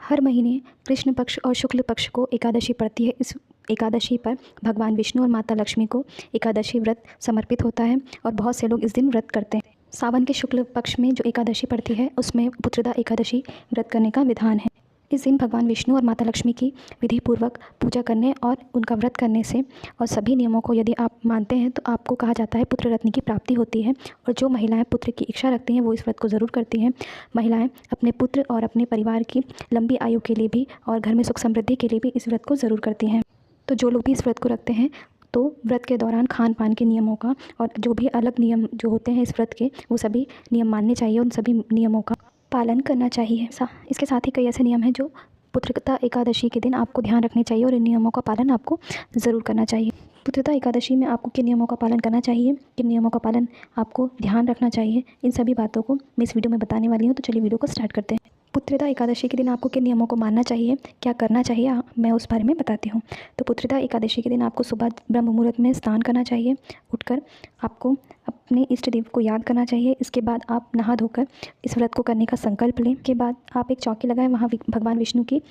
हर महीने कृष्ण पक्ष और शुक्ल पक्ष को एकादशी पड़ती है। इस एकादशी पर भगवान विष्णु और माता लक्ष्मी को एकादशी व्रत समर्पित होता है और बहुत से लोग इस दिन व्रत करते हैं। सावन के शुक्ल पक्ष में जो एकादशी पड़ती है उसमें पुत्रदा एकादशी व्रत करने का विधान है। इस दिन भगवान विष्णु और माता लक्ष्मी की विधि पूर्वक पूजा करने और उनका व्रत करने से और सभी नियमों को यदि आप मानते हैं तो आपको कहा जाता है पुत्र रत्न की प्राप्ति होती है। और जो महिलाएं पुत्र की इच्छा रखती हैं वो इस व्रत को ज़रूर करती हैं। महिलाएं अपने पुत्र और अपने परिवार की लंबी आयु के लिए भी और घर में सुख समृद्धि के लिए भी इस व्रत को ज़रूर करती हैं। तो जो लोग भी इस व्रत को रखते हैं तो व्रत के दौरान खान पान के नियमों का और जो भी अलग नियम जो होते हैं इस व्रत के वो सभी नियम मानने चाहिए। उन सभी नियमों का पालन करना चाहिए। इसके साथ ही कई ऐसे नियम हैं जो पुत्रदा एकादशी के दिन आपको ध्यान रखने चाहिए और इन नियमों का पालन आपको ज़रूर करना चाहिए। पुत्रदा एकादशी में आपको किन नियमों का पालन करना चाहिए, किन नियमों का पालन आपको ध्यान रखना चाहिए, इन सभी बातों को मैं इस वीडियो में बताने वाली हूँ। तो चलिए वीडियो को स्टार्ट करते हैं। पुत्रदा एकादशी के दिन आपको किन नियमों को मानना चाहिए, क्या करना चाहिए, मैं उस बारे में बताती हूँ। तो पुत्रदा एकादशी के दिन आपको सुबह ब्रह्म मुहूर्त में स्नान करना चाहिए। उठकर आपको अपने इष्ट देव को याद करना चाहिए। इसके बाद आप नहा धोकर इस व्रत को करने का संकल्प लें। के बाद आप एक चौकी लगाएं, वहाँ भगवान विष्णु की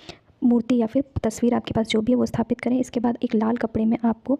मूर्ति या फिर तस्वीर आपके पास जो भी है वो स्थापित करें। इसके बाद एक लाल कपड़े में आपको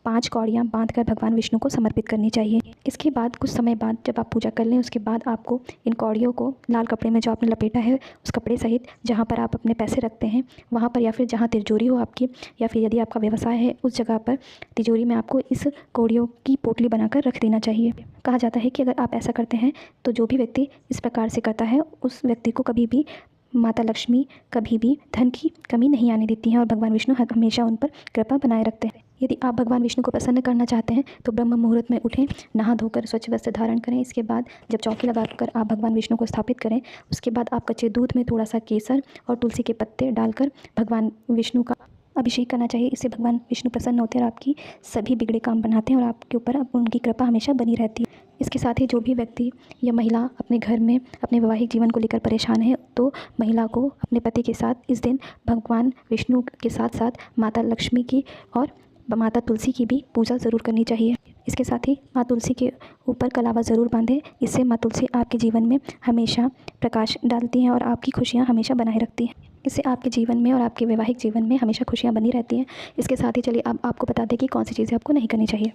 5 कौड़ियाँ बांधकर भगवान विष्णु को समर्पित करनी चाहिए। इसके बाद कुछ समय बाद जब आप पूजा कर लें उसके बाद आपको इन कौड़ियों को लाल कपड़े में जो आपने लपेटा है उस कपड़े सहित जहाँ पर आप अपने पैसे रखते हैं वहाँ पर या फिर जहाँ तिजोरी हो आपकी या फिर यदि आपका व्यवसाय है उस जगह पर तिजोरी में आपको इस कौड़ियों की पोटली बनाकर रख देना चाहिए। कहा जाता है कि अगर आप ऐसा करते हैं तो जो भी व्यक्ति इस प्रकार से करता है उस व्यक्ति को कभी भी माता लक्ष्मी कभी भी धन की कमी नहीं आने देती हैं और भगवान विष्णु हमेशा उन पर कृपा बनाए रखते हैं। यदि आप भगवान विष्णु को प्रसन्न करना चाहते हैं तो ब्रह्म मुहूर्त में उठें, नहा धोकर स्वच्छ वस्त्र धारण करें। इसके बाद जब चौकी लगाकर आप भगवान विष्णु को स्थापित करें उसके बाद आप कच्चे दूध में थोड़ा सा केसर और तुलसी के पत्ते डालकर भगवान विष्णु का अभिषेक करना चाहिए। इससे भगवान विष्णु प्रसन्न होते हैं और आपकी सभी बिगड़े काम बनाते हैं और आपके ऊपर उनकी कृपा हमेशा बनी रहती है। इसके साथ ही जो भी व्यक्ति या महिला अपने घर में अपने वैवाहिक जीवन को लेकर परेशान है तो महिला को अपने पति के साथ इस दिन भगवान विष्णु के साथ साथ माता लक्ष्मी की और माता तुलसी की भी पूजा ज़रूर करनी चाहिए। इसके साथ ही माँ तुलसी के ऊपर कलावा ज़रूर बांधें। इससे माँ तुलसी आपके जीवन में हमेशा प्रकाश डालती हैं और आपकी खुशियाँ हमेशा बनाए रखती हैं। इससे आपके जीवन में और आपके वैवाहिक जीवन में हमेशा खुशियाँ बनी रहती हैं। इसके साथ ही चलिए अब आपको बता दें कि कौन सी चीज़ें आपको नहीं करनी चाहिए।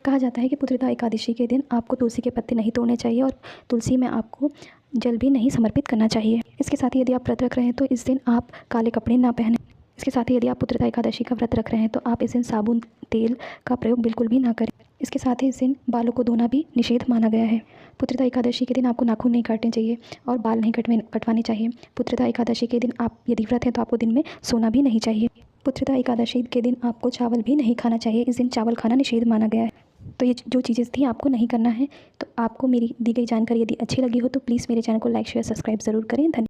कहा जाता है कि पुत्रदा एकादशी के दिन आपको तुलसी के पत्ते नहीं तोड़ने चाहिए और तुलसी में आपको जल भी नहीं समर्पित करना चाहिए। इसके साथ ही यदि आप व्रत रख रहे हैं तो इस दिन आप काले कपड़े ना पहनें। इसके साथ ही यदि आप पुत्रदा एकादशी का व्रत रख रहे हैं तो आप इस दिन साबुन तेल का प्रयोग बिल्कुल भी ना करें। इसके साथ ही इस दिन बालों को धोना भी निषेध माना गया है। पुत्रदा एकादशी के दिन आपको नाखून नहीं काटने चाहिए और बाल नहीं कटवाने चाहिए। पुत्रदा एकादशी के दिन आप यदि व्रत हैं तो आपको दिन में सोना भी नहीं चाहिए। पुत्रदा एकादशी के दिन आपको चावल भी नहीं खाना चाहिए। इस दिन चावल खाना निषेध माना गया है। तो ये जो चीज़ें थी आपको नहीं करना है। तो आपको मेरी दी गई जानकारी यदि अच्छी लगी हो तो प्लीज़ मेरे चैनल को लाइक शेयर सब्सक्राइब ज़रूर करें। धन्यवाद।